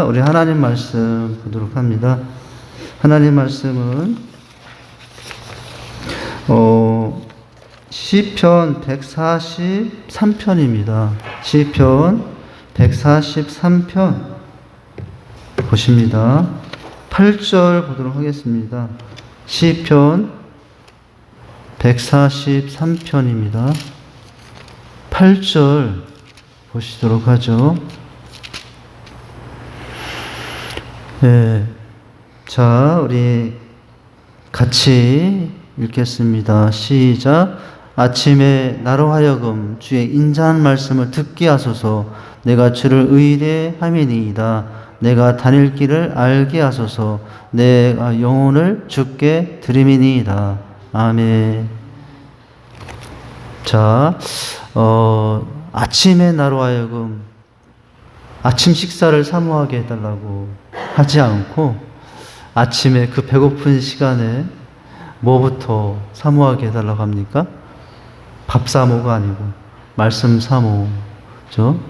우리 하나님 말씀 보도록 합니다. 하나님 말씀은 시편 143편입니다. 시편 143편 보십니다. 8절 보도록 하겠습니다. 시편 143편입니다. 8절 보시도록 하죠. 네. 자, 우리 같이 읽겠습니다. 시작. 아침에 나로 하여금 주의 인자한 말씀을 듣게 하소서. 내가 주를 의뢰함이니이다. 내가 다닐 길을 알게 하소서. 내가 영혼을 주께 드림이니이다. 아멘. 자, 아침에 나로 하여금 아침 식사를 사모하게 해달라고 하지 않고 아침에 그 배고픈 시간에 뭐부터 사모하게 해달라고 합니까? 밥 사모가 아니고 말씀 사모죠.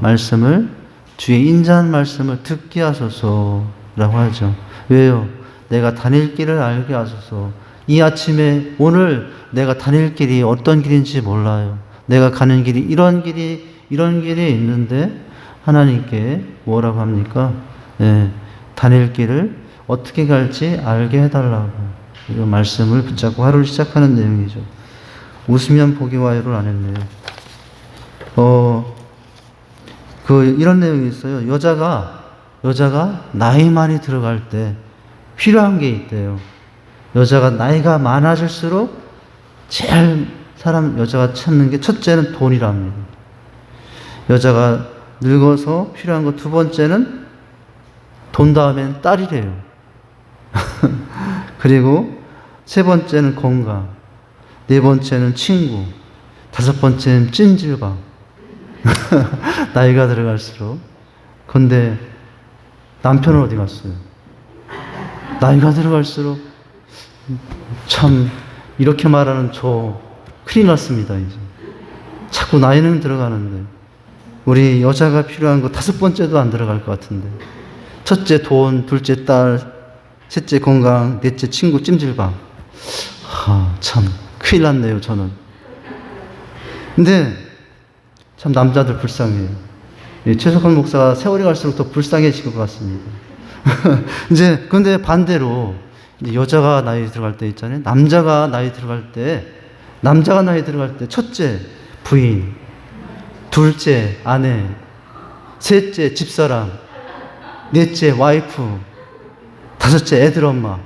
말씀을 주의 인자한 말씀을 듣게 하소서라고 하죠. 왜요? 내가 다닐 길을 알게 하소서. 이 아침에 오늘 내가 다닐 길이 어떤 길인지 몰라요. 내가 가는 길이 이런 길이 있는데 하나님께 뭐라고 합니까? 네, 다닐 길을 어떻게 갈지 알게 해달라고 이런 말씀을 붙잡고 하루를 시작하는 내용이죠. 웃으면 복이 와요를 안 했네요. 이런 내용이 있어요. 여자가 나이 많이 들어갈 때 필요한 게 있대요. 여자가 나이가 많아질수록 제일 여자가 찾는 게 첫째는 돈이랍니다. 여자가 늙어서 필요한 거 두 번째는 돈 다음엔 딸이래요. 그리고 세 번째는 건강, 네 번째는 친구, 다섯 번째는 찜질방. 나이가 들어갈수록. 근데 남편은 어디 갔어요? 나이가 들어갈수록 참 이렇게 말하는 저 큰일 났습니다. 이제 자꾸 나이는 들어가는데 우리 여자가 필요한 거 다섯 번째도 안 들어갈 것 같은데 첫째 돈, 둘째 딸, 셋째 건강, 넷째 친구 찜질방. 참 큰일 났네요. 저는. 근데 참 남자들 불쌍해요. 최석환 목사가 세월이 갈수록 더 불쌍해질 것 같습니다. 이제 근데 반대로 이제 여자가 나이 들어갈 때 있잖아요. 남자가 나이 들어갈 때 첫째 부인, 둘째 아내, 셋째 집사람, 넷째 와이프, 다섯째 애들 엄마.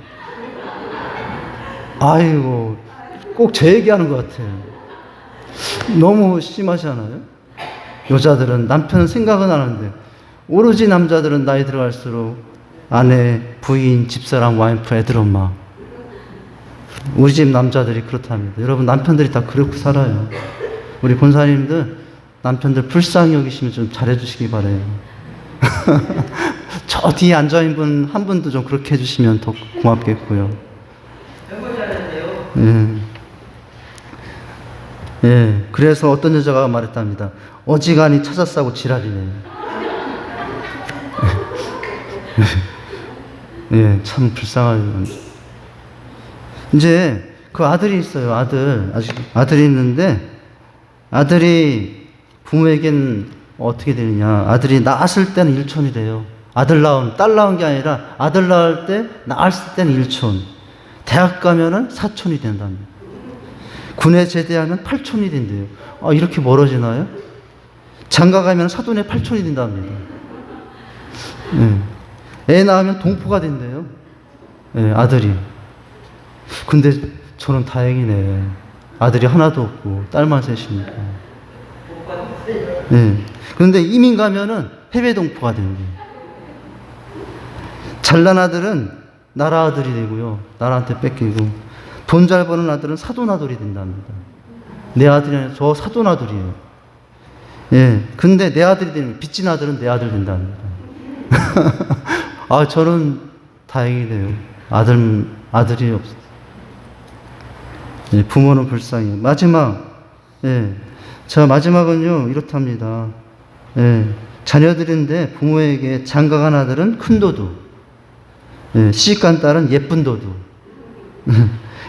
아이고, 꼭 제 얘기하는 것 같아요. 너무 심하지 않아요? 여자들은 남편은 생각은 하는데 오로지 남자들은 나이 들어갈수록 아내, 부인, 집사람, 와이프, 애들 엄마. 우리 집 남자들이 그렇답니다. 여러분 남편들이 다 그렇게 살아요. 우리 권사님들 남편들 불쌍히 여기시면 좀 잘해주시기 바래요. 저 뒤에 앉아있는 분 한 분도 좀 그렇게 해주시면 더 고맙겠고요. 예. 그래서 어떤 여자가 말했답니다. 어지간히 찾아싸고 지랄이네. 예, 참 불쌍하죠. 이제 그 아들이 있어요. 아들이 있는데 아들이 부모에겐 어떻게 되느냐. 아들이 낳았을 때는 일촌이래요. 딸 낳은 게 아니라 아들 낳을 때, 낳았을 때는 일촌. 대학 가면은 사촌이 된답니다. 군에 제대하면 8촌이 된대요. 이렇게 멀어지나요? 장가 가면 사돈의 8촌이 된답니다. 애 낳으면 동포가 된대요. 아들이. 근데 저는 다행이네. 아들이 하나도 없고 딸만 셋이니까. 그런데 이민 가면은 해외 동포가 된대요. 잘난 아들은 나라 아들이 되고요. 나라한테 뺏기고 돈 잘 버는 아들은 사돈 아들이 된답니다. 내 아들이 아니라 저 사돈 아들이에요. 근데 내 아들이 되면 빚진 아들은 내 아들 된답니다. 저는 다행이네요. 아들이 없어요. 부모는 불쌍해요. 마지막은요, 이렇답니다. 자녀들인데 부모에게 장가간 아들은 큰 도둑, 시집간 딸은 예쁜 도둑,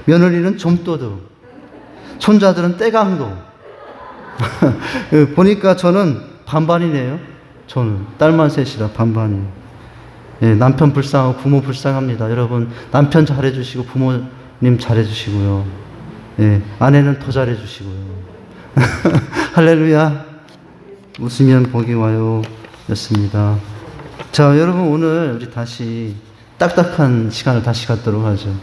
며느리는 좀도둑, 손자들은 떼강도. 보니까 저는 반반이네요. 저는 딸만 셋이라 반반이에요. 남편 불쌍하고 부모 불쌍합니다. 여러분 남편 잘해주시고 부모님 잘해주시고요. 아내는 더 잘해주시고요. 할렐루야. 웃으면 복이 와요 였습니다. 자, 여러분 오늘 우리 다시 딱딱한 시간을 다시 갖도록 하죠.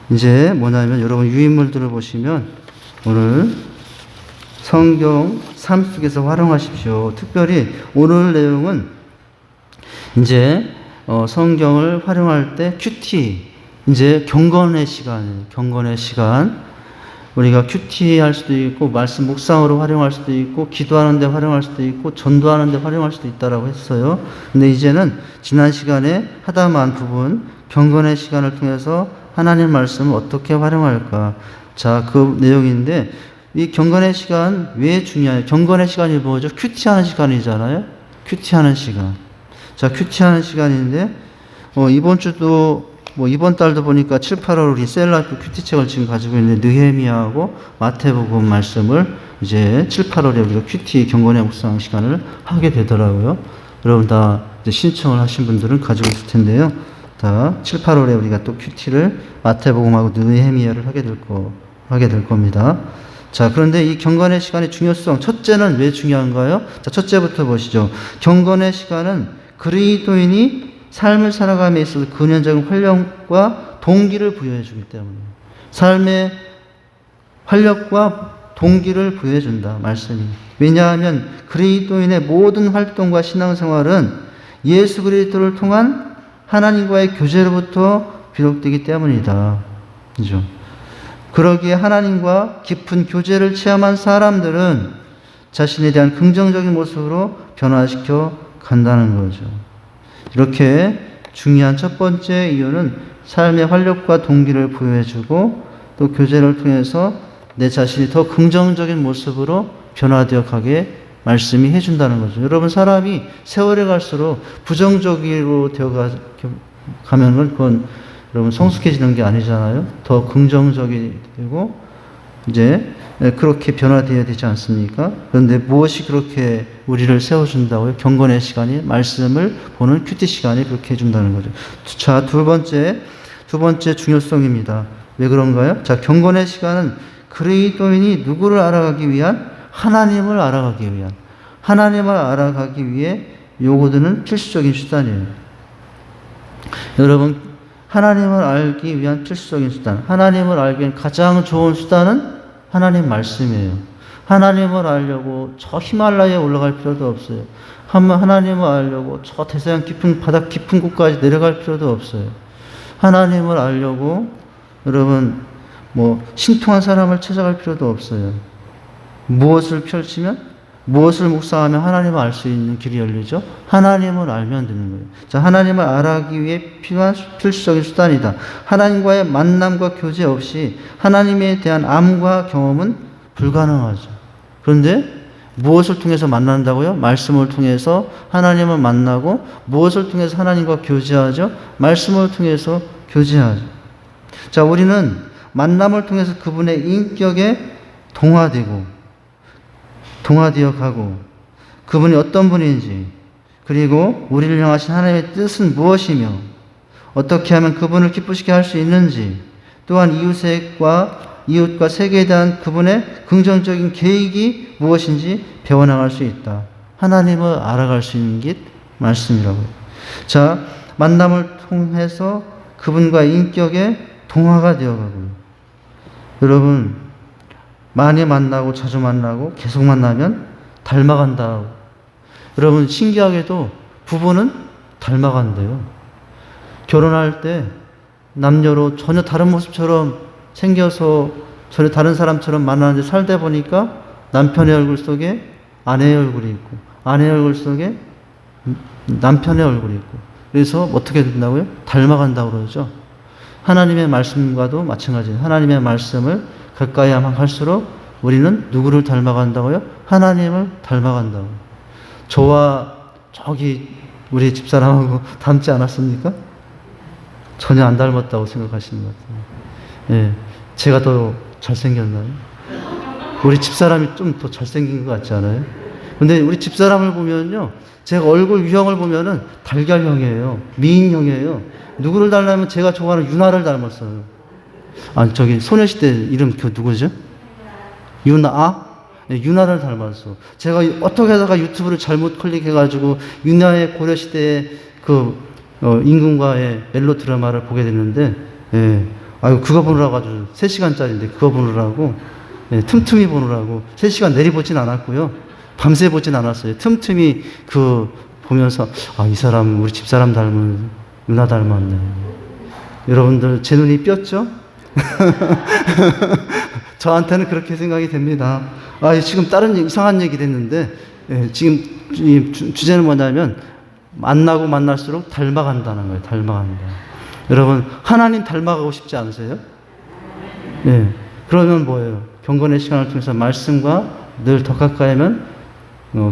이제 뭐냐면 여러분 유인물들을 보시면 오늘 성경 삶 속에서 활용하십시오. 특별히 오늘 내용은 이제 성경을 활용할 때 큐티, 이제 경건의 시간이에요. 경건의 시간. 우리가 큐티 할 수도 있고, 말씀 묵상으로 활용할 수도 있고, 기도하는 데 활용할 수도 있고, 전도하는 데 활용할 수도 있다라고 했어요. 근데 이제는 지난 시간에 하다만 부분, 경건의 시간을 통해서 하나님 말씀을 어떻게 활용할까. 자, 그 내용인데, 이 경건의 시간 왜 중요해요? 경건의 시간이 뭐죠? 큐티하는 시간이잖아요. 큐티하는 시간. 자, 큐티하는 시간인데, 이번 주도, 이번 달도 보니까 7, 8월 우리 셀라이프 큐티책을 지금 가지고 있는데, 느헤미야하고 마태복음 말씀을 이제 7, 8월에 우리가 큐티 경건의 묵상 시간을 하게 되더라고요. 여러분 다 이제 신청을 하신 분들은 가지고 있을 텐데요. 다 7, 8월에 우리가 또 큐티를 마태복음하고 느헤미야를 하게 될 겁니다. 자, 그런데 이 경건의 시간의 중요성, 첫째는 왜 중요한가요? 자, 첫째부터 보시죠. 경건의 시간은 그리스도인이 삶을 살아감에 있어서 근원적인 활력과 동기를 부여해 주기 때문이에요. 삶의 활력과 동기를 부여해 준다, 말씀이. 왜냐하면 그리스도인의 모든 활동과 신앙생활은 예수 그리스도를 통한 하나님과의 교제로부터 비롯되기 때문이다. 그죠? 그러기에 하나님과 깊은 교제를 체험한 사람들은 자신에 대한 긍정적인 모습으로 변화시켜 간다는 거죠. 이렇게 중요한 첫 번째 이유는 삶의 활력과 동기를 부여해주고 또 교제를 통해서 내 자신이 더 긍정적인 모습으로 변화되어 가게 말씀이 해준다는 거죠. 여러분 사람이 세월이 갈수록 부정적으로 되어 가면은 그건 여러분 성숙해지는 게 아니잖아요. 더 긍정적이 되고 이제 그렇게 변화되어야 되지 않습니까? 그런데 무엇이 그렇게 우리를 세워준다고요? 경건의 시간이 말씀을 보는 큐티 시간이 그렇게 해준다는 거죠. 자, 두 번째 중요성입니다. 왜 그런가요? 자, 경건의 시간은 그리스도인이 누구를 알아가기 위한 하나님을 알아가기 위해 요구되는 필수적인 수단이에요. 여러분 하나님을 알기 위한 필수적인 수단, 하나님을 알기 위한 가장 좋은 수단은 하나님 말씀이에요. 하나님을 알려고 저 히말라야에 올라갈 필요도 없어요. 하나님을 알려고 저 대서양 깊은 바닥 깊은 곳까지 내려갈 필요도 없어요. 하나님을 알려고 여러분 신통한 사람을 찾아갈 필요도 없어요. 무엇을 펼치면 무엇을 묵상하면 하나님을 알 수 있는 길이 열리죠? 하나님을 알면 되는 거예요. 자, 하나님을 알아가기 위해 필요한 필수적인 수단이다. 하나님과의 만남과 교제 없이 하나님에 대한 암과 경험은 불가능하죠. 그런데 무엇을 통해서 만난다고요? 말씀을 통해서 하나님을 만나고 무엇을 통해서 하나님과 교제하죠? 말씀을 통해서 교제하죠. 자, 우리는 만남을 통해서 그분의 인격에 동화되어 가고 그분이 어떤 분인지 그리고 우리를 향하신 하나님의 뜻은 무엇이며 어떻게 하면 그분을 기쁘시게 할 수 있는지 또한 이웃과 세계에 대한 그분의 긍정적인 계획이 무엇인지 배워나갈 수 있다. 하나님을 알아갈 수 있는 게 말씀이라고요. 자, 만남을 통해서 그분과의 인격에 동화가 되어가고요. 여러분 많이 만나고 자주 만나고 계속 만나면 닮아간다. 여러분 신기하게도 부부는 닮아간대요. 결혼할 때 남녀로 전혀 다른 모습처럼 생겨서 전혀 다른 사람처럼 만나는데 살다 보니까 남편의 얼굴 속에 아내의 얼굴이 있고 아내의 얼굴 속에 남편의 얼굴이 있고 그래서 어떻게 된다고요? 닮아간다고 그러죠. 하나님의 말씀과도 마찬가지예요. 하나님의 말씀을 가까이 하면 갈수록 우리는 누구를 닮아간다고요? 하나님을 닮아간다고. 저와 저기 우리 집사람하고 닮지 않았습니까? 전혀 안 닮았다고 생각하시는 것 같아요. 예, 제가 더 잘생겼나요? 우리 집사람이 좀 더 잘생긴 것 같지 않아요? 근데 우리 집사람을 보면요, 제가 얼굴 유형을 보면은 달걀형이에요. 미인형이에요. 누구를 닮냐면 제가 좋아하는 윤아를 닮았어요. 아, 저기 소녀시대 이름 그 누구죠? 윤아? 네, 윤아를 닮았어. 제가 어떻게 하다가 유튜브를 잘못 클릭해가지고 윤아의 고려시대의 그 임금과의 멜로 드라마를 보게 됐는데, 예, 아유 그거 보느라고 아주 3시간짜리인데 그거 보느라고, 예, 틈틈이 보느라고 3시간 내리보진 않았고요. 밤새 보진 않았어요. 틈틈이 그 보면서 아, 이 사람 우리 집사람 닮은 윤아 닮았네. 여러분들 제 눈이 뼈죠? 저한테는 그렇게 생각이 됩니다. 아, 지금 다른 이상한 얘기 됐는데, 예, 지금 주제는 뭐냐면 만나고 만날수록 닮아간다는 거예요. 닮아간다. 여러분 하나님 닮아가고 싶지 않으세요? 예. 그러면 뭐예요? 경건의 시간을 통해서 말씀과 늘 더 가까이 하면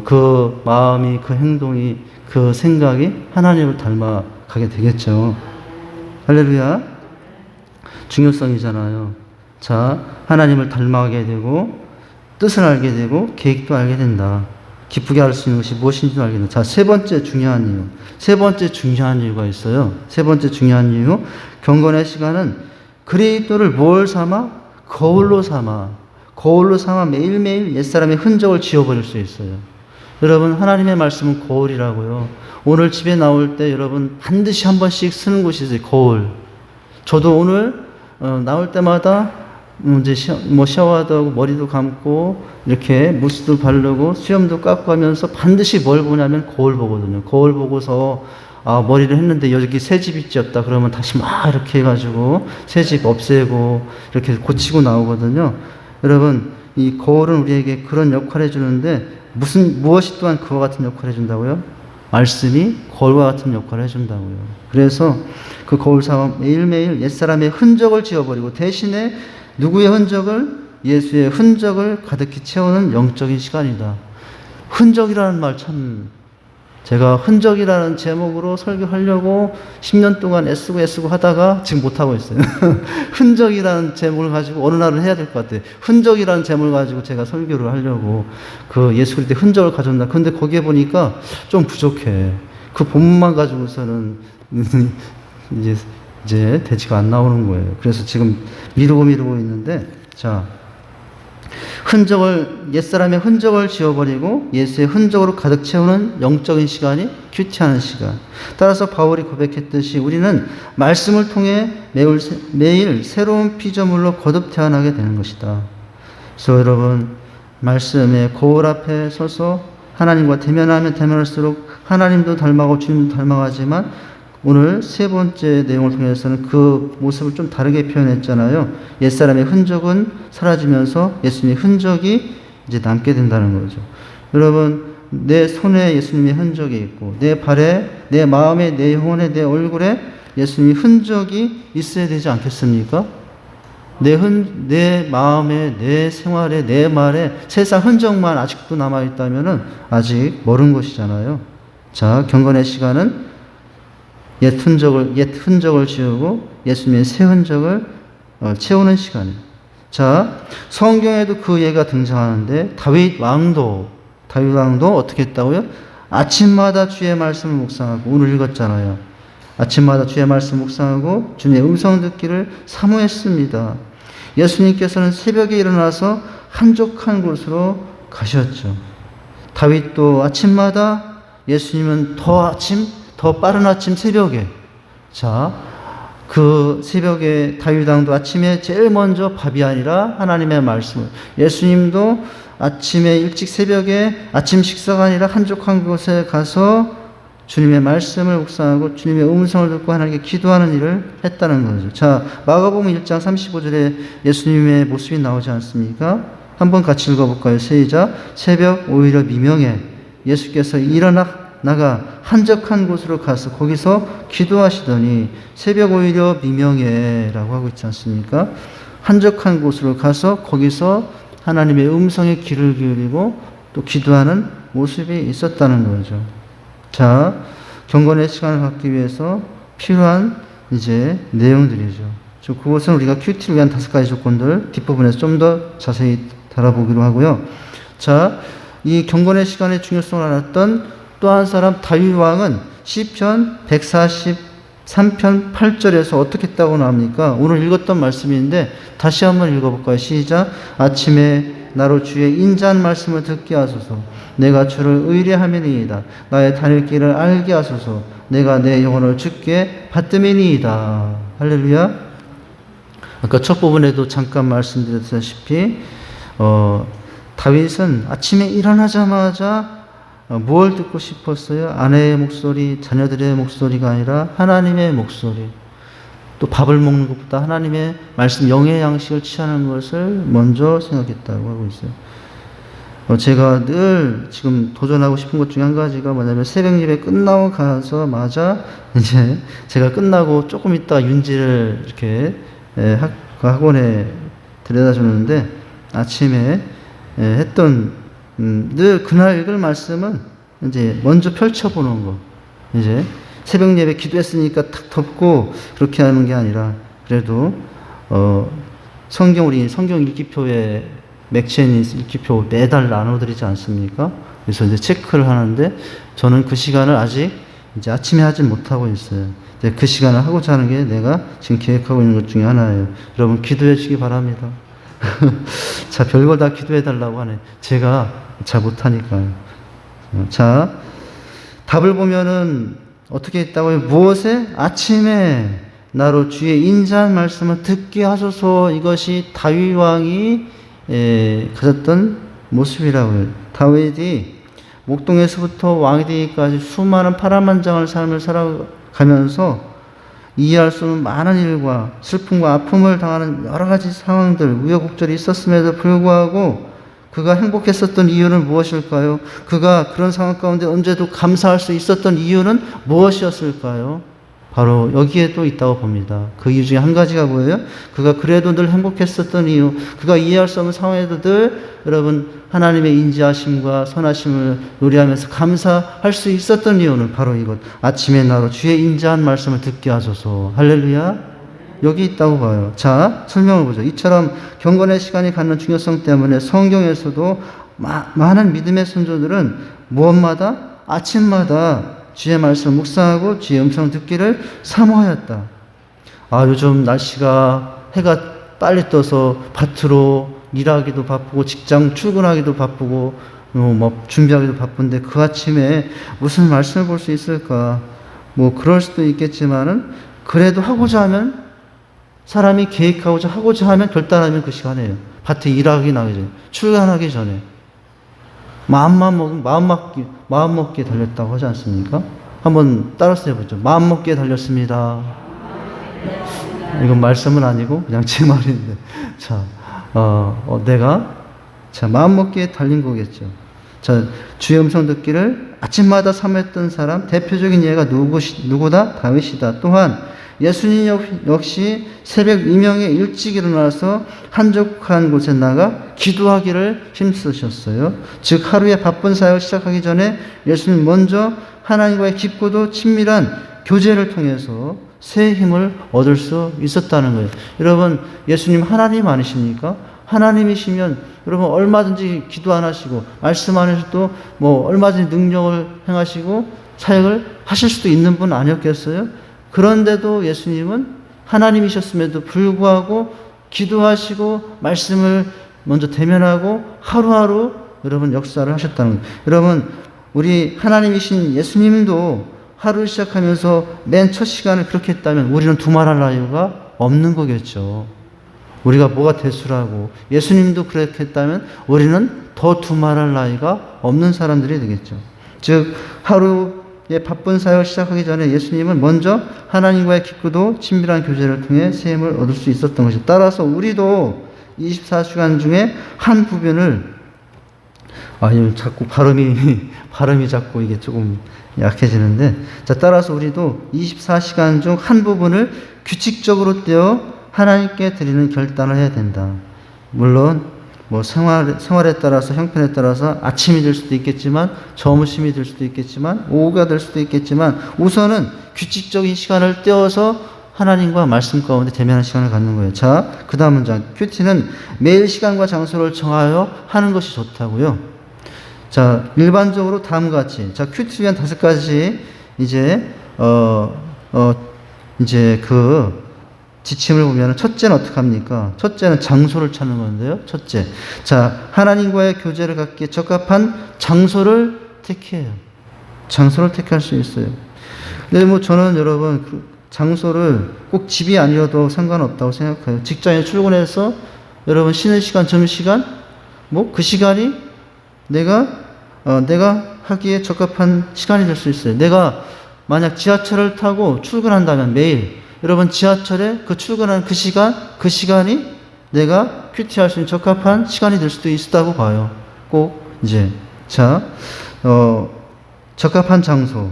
그 마음이, 그 행동이, 그 생각이 하나님을 닮아가게 되겠죠. 할렐루야. 중요성이잖아요. 자, 하나님을 닮아가게 되고 뜻을 알게 되고 계획도 알게 된다. 기쁘게 할 수 있는 것이 무엇인지도 알게 된다. 자, 세 번째 중요한 이유. 세 번째 중요한 이유가 있어요. 세 번째 중요한 이유. 경건의 시간은 그리스도를 뭘 삼아? 거울로 삼아. 거울로 삼아 매일매일 옛사람의 흔적을 지워버릴 수 있어요. 여러분 하나님의 말씀은 거울이라고요. 오늘 집에 나올 때 여러분 반드시 한 번씩 쓰는 곳이 있어요. 거울. 저도 오늘 나올 때마다 이제 샤워도 하고 머리도 감고 이렇게 무스도 바르고 수염도 깎고 하면서 반드시 뭘 보냐면 거울 보거든요. 거울 보고서 아, 머리를 했는데 여기 새집 있지 없다 그러면 다시 막 이렇게 해가지고 새집 없애고 이렇게 고치고 나오거든요. 여러분 이 거울은 우리에게 그런 역할을 해주는데 무엇이 또한 그와 같은 역할을 해준다고요? 말씀이 거울과 같은 역할을 해준다고요. 그래서 그 거울 삼아 매일매일 옛사람의 흔적을 지워버리고 대신에 누구의 흔적을? 예수의 흔적을 가득히 채우는 영적인 시간이다. 흔적이라는 말 참, 제가 흔적이라는 제목으로 설교하려고 10년 동안 애쓰고 하다가 지금 못하고 있어요. 흔적이라는 제목을 가지고 어느 날은 해야 될 것 같아요. 흔적이라는 제목을 가지고 제가 설교를 하려고 그 예수 그리스도의 흔적을 가졌나. 근데 거기에 보니까 좀 부족해. 그 본문만 가지고서는 이제 대지가 안 나오는 거예요. 그래서 지금 미루고 있는데, 자, 옛사람의 흔적을 지워버리고 예수의 흔적으로 가득 채우는 영적인 시간이 큐티하는 시간. 따라서 바울이 고백했듯이 우리는 말씀을 통해 매일 새로운 피조물로 거듭 태어나게 되는 것이다. 그래서 여러분, 말씀의 거울 앞에 서서 하나님과 대면하면 대면할수록 하나님도 닮아가고 주님도 닮아가지만 오늘 세 번째 내용을 통해서는 그 모습을 좀 다르게 표현했잖아요. 옛사람의 흔적은 사라지면서 예수님의 흔적이 이제 남게 된다는 거죠. 여러분, 내 손에 예수님의 흔적이 있고, 내 발에, 내 마음에, 내 영혼에, 내 얼굴에 예수님의 흔적이 있어야 되지 않겠습니까? 내 마음에, 내 생활에, 내 말에 세상 흔적만 아직도 남아있다면 아직 멀은 것이잖아요. 자, 경건의 시간은 옛 흔적을 지우고 예수님의 새 흔적을 채우는 시간이에요. 자, 성경에도 그 예가 등장하는데 다윗 왕도 어떻게 했다고요? 아침마다 주의 말씀을 묵상하고, 오늘 읽었잖아요. 아침마다 주의 말씀 묵상하고 주님의 음성 듣기를 사모했습니다. 예수님께서는 새벽에 일어나서 한적한 곳으로 가셨죠. 다윗도 아침마다, 예수님은 더 빠른 아침 새벽에, 자, 그 새벽에 다윗왕도 아침에 제일 먼저 밥이 아니라 하나님의 말씀을, 예수님도 아침에 일찍 새벽에 아침 식사가 아니라 한적한 곳에 가서 주님의 말씀을 묵상하고 주님의 음성을 듣고 하나님께 기도하는 일을 했다는 거죠. 자, 마가복음 1장 35절에 예수님의 모습이 나오지 않습니까? 한번 같이 읽어볼까요? 시작. 새벽 오히려 미명에 예수께서 나가 한적한 곳으로 가서 거기서 기도하시더니, 새벽 오히려 미명에 라고 하고 있지 않습니까? 한적한 곳으로 가서 거기서 하나님의 음성에 귀를 기울이고 또 기도하는 모습이 있었다는 거죠. 자, 경건의 시간을 갖기 위해서 필요한 이제 내용들이죠. 그것은 우리가 큐티를 위한 5가지 조건들 뒷부분에서 좀 더 자세히 달아보기로 하고요. 자, 이 경건의 시간의 중요성을 알았던 또 한 사람 다윗 왕은 시편 143편 8절에서 어떻게 했다고 나옵니까? 오늘 읽었던 말씀인데 다시 한번 읽어볼까요? 시작. 아침에 나로 주의 인자한 말씀을 듣게 하소서. 내가 주를 의뢰함이니이다. 나의 다닐 길을 알게 하소서. 내가 내 영혼을 주께 받음이니이다. 할렐루야. 아까 첫 부분에도 잠깐 말씀드렸다시피 다윗은 아침에 일어나자마자 뭘 듣고 싶었어요? 아내의 목소리, 자녀들의 목소리가 아니라 하나님의 목소리. 또 밥을 먹는 것보다 하나님의 말씀, 영의 양식을 취하는 것을 먼저 생각했다고 하고 있어요. 제가 늘 지금 도전하고 싶은 것 중에 한 가지가 뭐냐면 새벽 예배 끝나고 가서마자 이제 제가 끝나고 조금 있다가 윤지를 이렇게 학원에 데려다 주는데 아침에 했던 늘 그날 읽을 말씀은 이제 먼저 펼쳐보는 거. 이제 새벽 예배 기도했으니까 탁 덮고 그렇게 하는 게 아니라 그래도 우리 성경 읽기표에 맥체니스 읽기표 매달 나눠드리지 않습니까? 그래서 이제 체크를 하는데 저는 그 시간을 아직 이제 아침에 하지 못하고 있어요. 그 시간을 하고자 하는 게 내가 지금 계획하고 있는 것 중에 하나예요. 여러분 기도해 주시기 바랍니다. 자, 별걸 다 기도해 달라고 하네. 제가 잘 못하니까요. 자, 답을 보면은 어떻게 했다고요? 무엇에? 아침에 나로 주의 인자한 말씀을 듣게 하소서. 이것이 다윗 왕이 가졌던 모습이라고요. 다윗이 목동에서부터 왕이 되기까지 수많은 파란만장한 삶을 살아가면서 이해할 수 없는 많은 일과 슬픔과 아픔을 당하는 여러 가지 상황들, 우여곡절이 있었음에도 불구하고 그가 행복했었던 이유는 무엇일까요? 그가 그런 상황 가운데 언제도 감사할 수 있었던 이유는 무엇이었을까요? 바로 여기에도 있다고 봅니다. 그 이유 중에 한 가지가 뭐예요? 그가 그래도 늘 행복했었던 이유, 그가 이해할 수 없는 상황에도 늘 여러분 하나님의 인지하심과 선하심을 노래하면서 감사할 수 있었던 이유는 바로 이것. 아침에 나로 주의 인자한 말씀을 듣게 하소서. 할렐루야. 여기 있다고 봐요. 자, 설명을 보죠. 이처럼 경건의 시간이 갖는 중요성 때문에 성경에서도 많은 믿음의 선조들은 무엇마다? 아침마다 주의 말씀을 묵상하고 주의 음성을 듣기를 사모하였다. 요즘 날씨가 해가 빨리 떠서 밭으로 일하기도 바쁘고 직장 출근하기도 바쁘고 준비하기도 바쁜데 그 아침에 무슨 말씀을 볼 수 있을까? 그럴 수도 있겠지만은 그래도 하고자 하면 사람이 하고자 하면 결단하면 그 시간이에요. 밭에 일하기 나기 전에, 출근하기 전에. 마음 먹기에 달렸다고 하지 않습니까? 한번 따라서 해보죠. 마음 먹기에 달렸습니다. 이건 말씀은 아니고 그냥 제 말인데. 자, 마음 먹기에 달린 거겠죠. 자, 주의 음성 듣기를 아침마다 사모했던 사람, 대표적인 예가 누구다? 다윗이다. 또한 예수님 역시 새벽 이명에 일찍 일어나서 한적한 곳에 나가 기도하기를 힘쓰셨어요. 즉 하루의 바쁜 사역을 시작하기 전에 예수님 먼저 하나님과의 깊고도 친밀한 교제를 통해서 새 힘을 얻을 수 있었다는 거예요. 여러분, 예수님 하나님 아니십니까? 하나님이시면 여러분 얼마든지 기도 안 하시고 말씀 안 하셔도 얼마든지 능력을 행하시고 사역을 하실 수도 있는 분 아니었겠어요? 그런데도 예수님은 하나님이셨음에도 불구하고 기도하시고 말씀을 먼저 대면하고 하루하루 여러분 역사를 하셨다는 거예요. 여러분, 우리 하나님이신 예수님도 하루를 시작하면서 맨 첫 시간을 그렇게 했다면 우리는 두말할 나위가 없는 거겠죠. 우리가 뭐가 대수라고 예수님도 그렇게 했다면 우리는 더 두말할 나위가 없는 사람들이 되겠죠. 즉 하루의 바쁜 사역을 시작하기 전에 예수님은 먼저 하나님과의 깊고도 친밀한 교제를 통해 새 힘을 얻을 수 있었던 것이죠. 따라서 우리도 24시간 중에 한 부분을 자꾸 발음이 자꾸 이게 조금 약해지는데, 자, 따라서 우리도 24시간 중 한 부분을 규칙적으로 떼어 하나님께 드리는 결단을 해야 된다. 물론 뭐 생활에 따라서 형편에 따라서 아침이 될 수도 있겠지만 점심이 될 수도 있겠지만 오후가 될 수도 있겠지만 우선은 규칙적인 시간을 떼어서 하나님과 말씀 가운데 대면하는 시간을 갖는 거예요. 자, 그 다음 문장. 큐티는 매일 시간과 장소를 정하여 하는 것이 좋다고요. 자, 일반적으로 다음과 같이. 자, 큐티를 위한 5가지 이제 이제 그 지침을 보면 첫째는 어떻게 합니까? 첫째는 장소를 찾는 건데요. 첫째. 자, 하나님과의 교제를 갖기에 적합한 장소를 택해요. 장소를 택할 수 있어요. 근데 뭐 저는 여러분 그 장소를 꼭 집이 아니어도 상관없다고 생각해요. 직장에 출근해서 여러분 쉬는 시간, 점심시간, 뭐 그 시간이 내가 하기에 적합한 시간이 될 수 있어요. 내가 만약 지하철을 타고 출근한다면 매일 여러분 지하철에 그 출근하는 그 시간이 내가 큐티할 수 있는 적합한 시간이 될 수도 있다고 봐요. 꼭 이제 자, 적합한 장소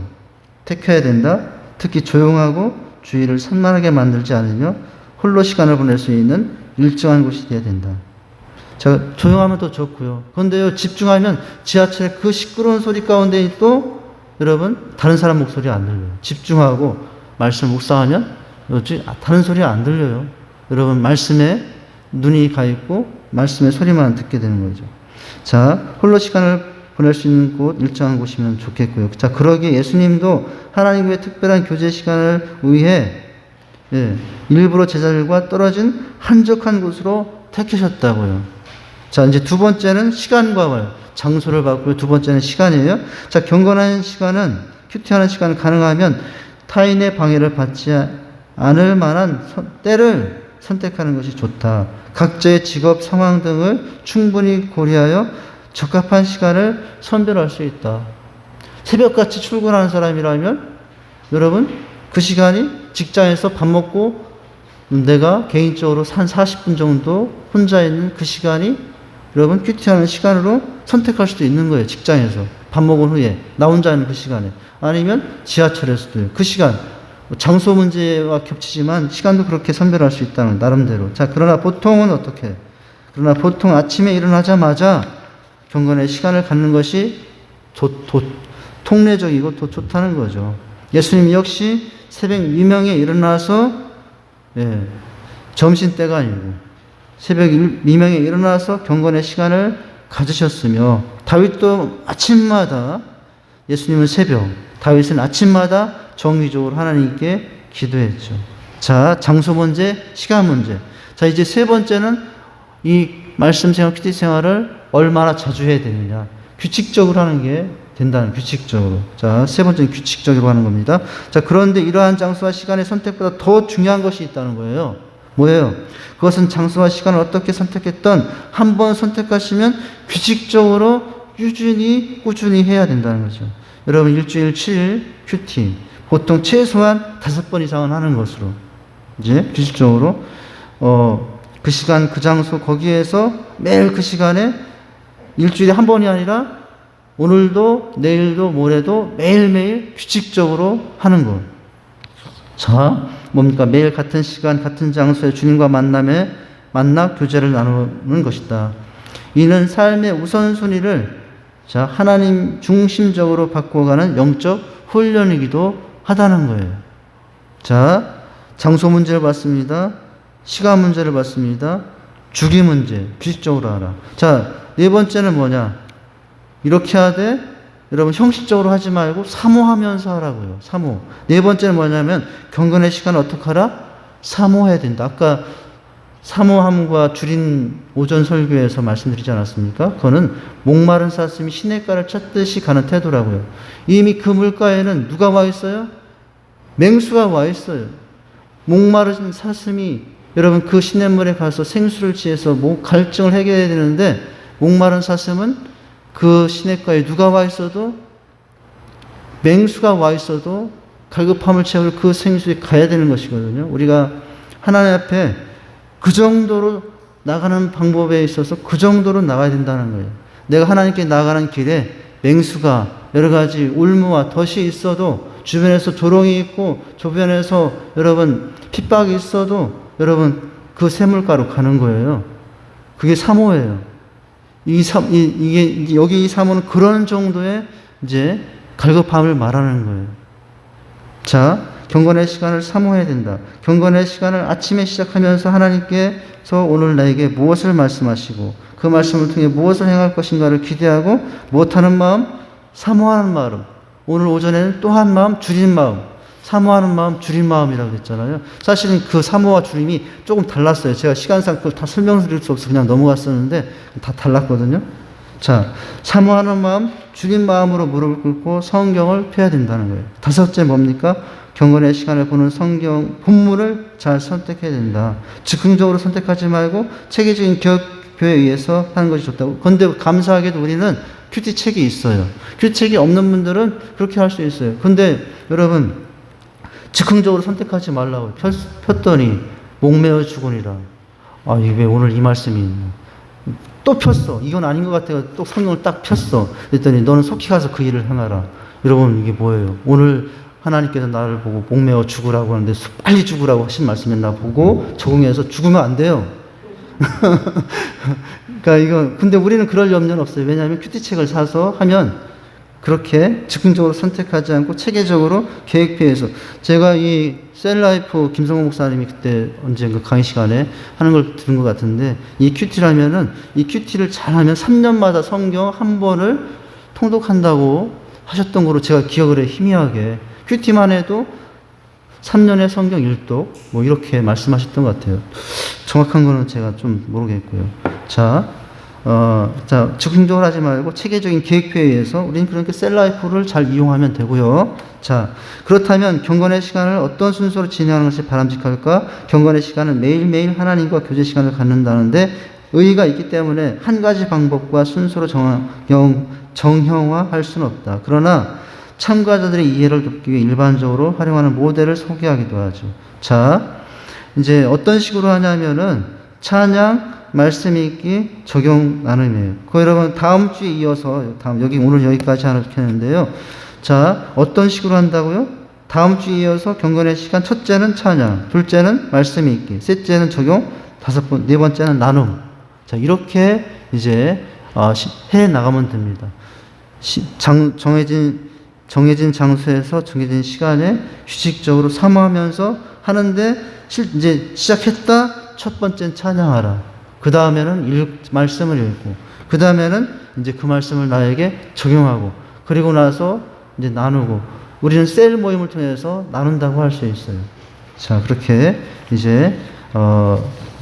택해야 된다. 특히 조용하고 주위를 산만하게 만들지 않으며 홀로 시간을 보낼 수 있는 일정한 곳이 되어야 된다. 자, 조용하면 또 좋고요. 그런데요, 집중하면 지하철의 그 시끄러운 소리 가운데 또 여러분 다른 사람 목소리 안 들려요. 집중하고 말씀 묵상하면 다른 소리 안 들려요. 여러분 말씀에 눈이 가 있고 말씀의 소리만 듣게 되는 거죠. 자, 홀로 시간을 보낼 수 있는 곳, 일정한 곳이면 좋겠고요. 자, 그러기에 예수님도 하나님과의 특별한 교제 시간을 위해 일부러 제자들과 떨어진 한적한 곳으로 택하셨다고요. 자, 이제 두 번째는 시간과 장소를 바꾸고 두 번째는 시간이에요. 자, 경건한 시간은 큐티하는 시간은 가능하면 타인의 방해를 받지 않을 만한 때를 선택하는 것이 좋다. 각자의 직업 상황 등을 충분히 고려하여 적합한 시간을 선별할 수 있다. 새벽같이 출근하는 사람이라면 여러분 그 시간이 직장에서 밥 먹고 내가 개인적으로 한 40분 정도 혼자 있는 그 시간이 여러분 큐티하는 시간으로 선택할 수도 있는 거예요. 직장에서 밥 먹은 후에 나 혼자 있는 그 시간에, 아니면 지하철에서도요. 그 시간 장소 문제와 겹치지만 시간도 그렇게 선별할 수 있다는 나름대로. 자, 그러나 보통은 어떻게? 그러나 보통 아침에 일어나자마자 경건의 시간을 갖는 것이 통례적이고 더 좋다는 거죠. 예수님 역시 새벽 미명에 일어나서 점심때가 아니고 새벽 미명에 일어나서 경건의 시간을 가지셨으며, 다윗도 아침마다, 예수님은 새벽, 다윗은 아침마다 정기적으로 하나님께 기도했죠. 자, 장소 문제, 시간 문제. 자, 이제 세 번째는 이 말씀 생활, 큐티 생활을 얼마나 자주 해야 되느냐. 규칙적으로 하는 게 된다는, 규칙적으로. 자, 세 번째는 규칙적으로 하는 겁니다. 자, 그런데 이러한 장소와 시간의 선택보다 더 중요한 것이 있다는 거예요. 뭐예요? 그것은 장소와 시간을 어떻게 선택했던 한번 선택하시면 규칙적으로 꾸준히 해야 된다는 거죠. 여러분 일주일 7일 큐티 보통 최소한 5번 이상은 하는 것으로 이제 규칙적으로 그 시간 그 장소 거기에서 매일 그 시간에 일주일에 한 번이 아니라 오늘도 내일도 모레도 매일매일 규칙적으로 하는 것. 자, 뭡니까? 매일 같은 시간 같은 장소에 주님과 만나 교제를 나누는 것이다. 이는 삶의 우선순위를 자, 하나님 중심적으로 바꿔가는 영적 훈련이기도 하다는 거예요. 자, 장소 문제를 봤습니다. 시간 문제를 봤습니다. 주기 문제, 규칙적으로 하라. 자, 네 번째는 뭐냐? 이렇게 하되, 여러분 형식적으로 하지 말고 사모하면서 하라고요. 사모. 네 번째는 뭐냐면 경건의 시간을 어떻게 하라? 사모해야 된다. 아까 사모함과 줄인 오전 설교에서 말씀드리지 않았습니까? 그거는 목마른 사슴이 시냇가를 찾듯이 가는 태도라고요. 이미 그 물가에는 누가 와 있어요? 맹수가 와 있어요. 목마른 사슴이 여러분 그 시냇물에 가서 생수를 취해서 갈증을 해결해야 되는데, 목마른 사슴은 그 시냇가에 누가 와 있어도, 맹수가 와 있어도 갈급함을 채우러 그 생수에 가야 되는 것이거든요. 우리가 하나님 앞에 그 정도로 나가는 방법에 있어서 그 정도로 나가야 된다는 거예요. 내가 하나님께 나가는 길에 맹수가 여러 가지 울무와 덫이 있어도, 주변에서 조롱이 있고 주변에서 여러분 핍박이 있어도 여러분 그 샘물가로 가는 거예요. 그게 사모예요. 이게 여기 이 사모는 그런 정도의 이제 갈급함을 말하는 거예요. 자, 경건의 시간을 사모해야 된다. 경건의 시간을 아침에 시작하면서 하나님께서 오늘 나에게 무엇을 말씀하시고 그 말씀을 통해 무엇을 행할 것인가를 기대하고 못하는 마음, 사모하는 마음. 오늘 오전에는 또 한 마음, 줄인 마음. 사모하는 마음, 줄인 마음이라고 그랬잖아요. 사실은 그 사모와 줄임이 조금 달랐어요. 제가 시간상 그걸 다 설명드릴 수 없어서 그냥 넘어갔었는데 다 달랐거든요. 자, 사모하는 마음, 줄인 마음으로 무릎을 꿇고 성경을 펴야 된다는 거예요. 다섯째 뭡니까? 경건의 시간을 보는 성경 본문을 잘 선택해야 된다. 즉흥적으로 선택하지 말고 체계적인 교육에 의해서 하는 것이 좋다고. 그런데 감사하게도 우리는 큐티 책이 있어요. 큐티 책이 없는 분들은 그렇게 할 수 있어요. 근데 여러분, 즉흥적으로 선택하지 말라고 폈더니 목매어 죽으니라. 아, 이게 왜 오늘 이 말씀이 있나? 또 폈어. 이건 아닌 것 같아요. 또 성경을 딱 폈어. 그랬더니 너는 속히 가서 그 일을 행하라. 여러분, 이게 뭐예요? 오늘 하나님께서 나를 보고 목매어 죽으라고 하는데 빨리 죽으라고 하신 말씀이었나 보고 적응해서 죽으면 안 돼요. 그러니까 이거 근데 우리는 그럴 염려는 없어요. 왜냐하면 큐티책을 사서 하면 그렇게 즉흥적으로 선택하지 않고 체계적으로 계획표에서 제가 이 셀라이프 김성호 목사님이 그때 언젠가 강의 시간에 하는 걸 들은 것 같은데 이 큐티라면은 이 큐티를 잘하면 3년마다 성경 한 번을 통독한다고 하셨던 거로 제가 기억을 해 희미하게 큐티만 해도 3년의 성경 일독 뭐 이렇게 말씀하셨던 것 같아요. 정확한 거는 제가 좀 모르겠고요. 자, 즉흥적으로 하지 말고 체계적인 계획표에 의해서 우리는 그렇게 셀라이프를 잘 이용하면 되고요. 자, 그렇다면 경건의 시간을 어떤 순서로 진행하는 것이 바람직할까? 경건의 시간은 매일매일 하나님과 교제 시간을 갖는다는데 의의가 있기 때문에 한 가지 방법과 순서로 정형화할 수는 없다. 그러나 참가자들의 이해를 돕기 위해 일반적으로 활용하는 모델을 소개하기도 하죠. 자, 이제 어떤 식으로 하냐면은 찬양, 말씀 읽기, 적용 나눔이에요. 그 여러분 다음 주에 이어서 여기 오늘 여기까지 하나 했는데요. 자, 어떤 식으로 한다고요? 다음 주에 이어서 경건의 시간 첫째는 찬양, 둘째는 말씀 읽기, 셋째는 적용, 네 번째는 나눔. 자, 이렇게 이제 해 나가면 됩니다. 정해진 장소에서 정해진 시간에 휴식적으로 사모하면서 하는데 이제 시작했다. 첫 번째는 찬양하라. 그 다음에는 말씀을 읽고, 그 다음에는 이제 그 말씀을 나에게 적용하고, 그리고 나서 이제 나누고, 우리는 셀 모임을 통해서 나눈다고 할 수 있어요. 자, 그렇게 이제,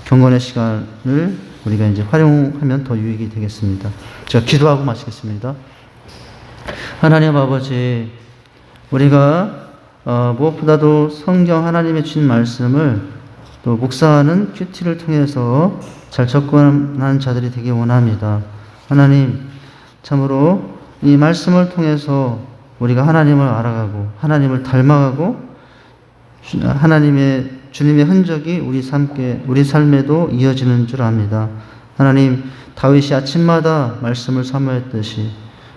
경건의 시간을 우리가 이제 활용하면 더 유익이 되겠습니다. 제가 기도하고 마치겠습니다. 하나님 아버지, 우리가, 무엇보다도 성경 하나님의 주신 말씀을 또 묵상하는 큐티를 통해서 잘 접근하는 자들이 되기 원합니다. 하나님, 참으로 이 말씀을 통해서 우리가 하나님을 알아가고 하나님을 닮아가고 주님의 흔적이 우리 삶에도 이어지는 줄 압니다. 하나님, 다윗이 아침마다 말씀을 사모했듯이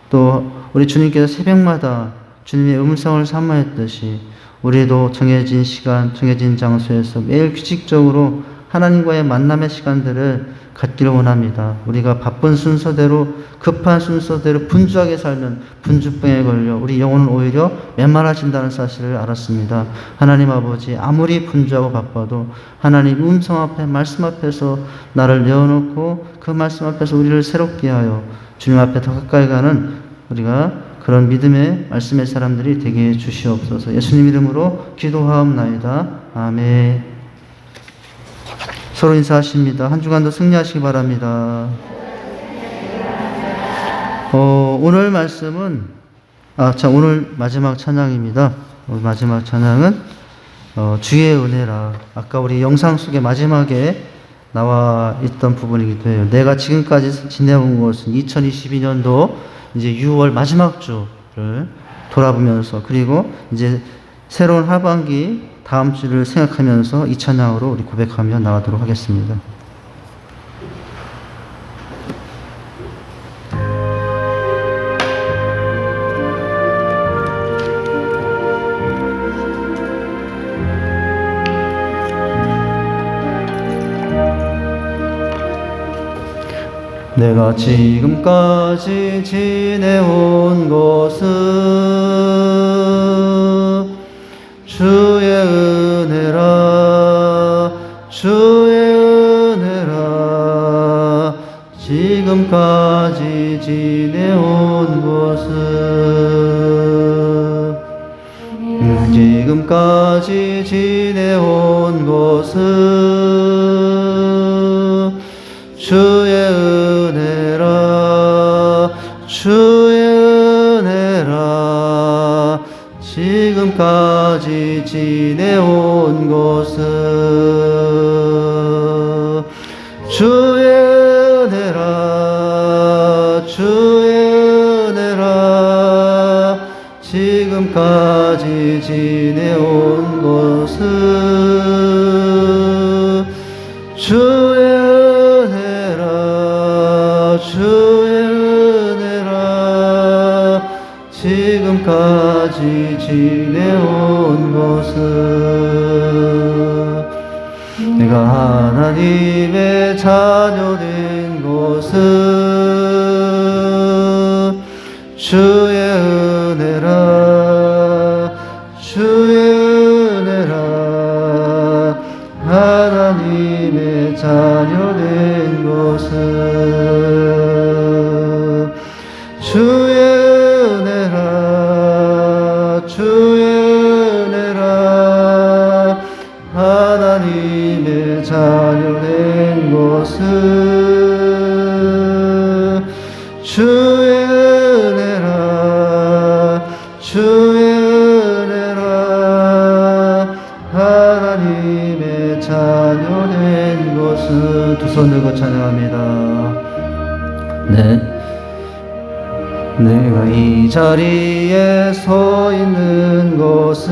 또 우리 주님께서 새벽마다 주님의 음성을 사모했듯이 우리도 정해진 시간, 정해진 장소에서 매일 규칙적으로 하나님과의 만남의 시간들을 갖기를 원합니다. 우리가 바쁜 순서대로, 급한 순서대로 분주하게 살면 분주병에 걸려 우리 영혼은 오히려 메말라진다는 사실을 알았습니다. 하나님 아버지, 아무리 분주하고 바빠도 하나님 음성 앞에, 말씀 앞에서 나를 내어놓고 그 말씀 앞에서 우리를 새롭게 하여 주님 앞에 더 가까이 가는 우리가 그런 믿음의 말씀의 사람들이 되게 해 주시옵소서. 예수님 이름으로 기도하옵나이다. 아멘. 서로 인사하십니다. 한 주간도 승리하시기 바랍니다. 오늘 말씀은 오늘 마지막 찬양입니다. 오늘 마지막 찬양은 주의 은혜라. 아까 우리 영상 속에 마지막에 나와 있던 부분이기도 해요. 내가 지금까지 지내온 것은 2022년도 이제 6월 마지막 주를 돌아보면서 그리고 이제 새로운 하반기 다음 주를 생각하면서 이 찬양으로 우리 고백하며 나가도록 하겠습니다. 내가 지금까지 지내온 것은 주의 은혜라 주의 은혜라 지금까지 지내온 것은 지금까지 지내온 것은 주의 은혜라 주의 은혜라 지금까지 지내온 것은 주의 은혜라 주의 은혜라 지금까지 지내온 것은 주의 은혜라 주의 은혜라 지금까지 지내온 것은 내가 하나님의 자녀된 것은 주의 은혜라 주의 은혜라 하나님의 자녀된 것은 주의 은혜라 주의 은혜라 하나님의 자녀된 것은 주의 은혜라 주의 은혜라 하나님의 자녀된 것은 두 손 들고 찬양합니다. 내가 이 자리에 서 있는 것은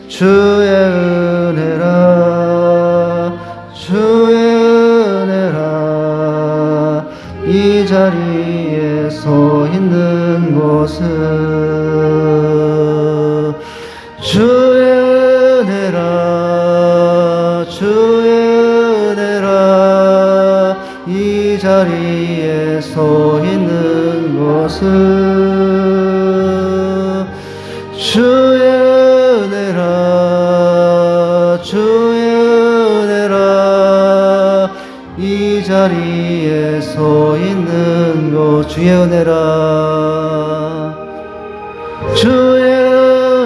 주의 은혜라 주의 은혜라 이 자리에 서 있는 것은 주의 은혜라 주의 은혜라 이 자리에 서 있는 것은 주의 은혜라 주의 은혜라 이 자리에 서 있는 것 주의 은혜라 주의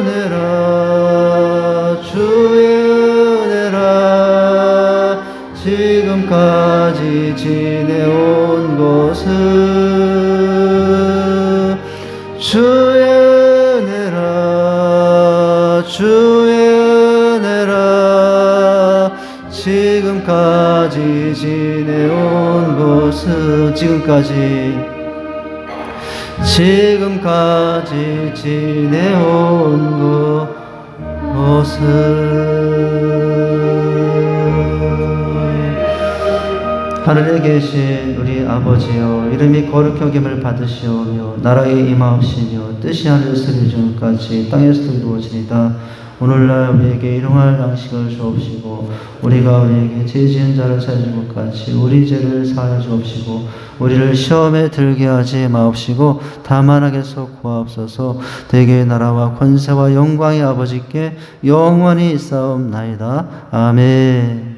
은혜라 주의 은혜라 지금까지 지내온 것은 주의 은혜라 주의 은혜라 지금까지 지내온 것은 지금까지 지내온 것은 하늘에 계신 우리 아버지여 이름이 거룩히 여김을 받으시오며 나라의 임하옵시며 뜻이 하늘에서 이루어지기까지 땅에서도 이루어지리다. 오늘날 우리에게 일용할 양식을 주옵시고 우리가 우리에게 죄 지은 자를 사하여 준 것 같이 우리 죄를 사하여 주옵시고 우리를 시험에 들게 하지 마옵시고 다만 악에서 구하옵소서. 대개의 나라와 권세와 영광이 아버지께 영원히 있사옵나이다. 아멘.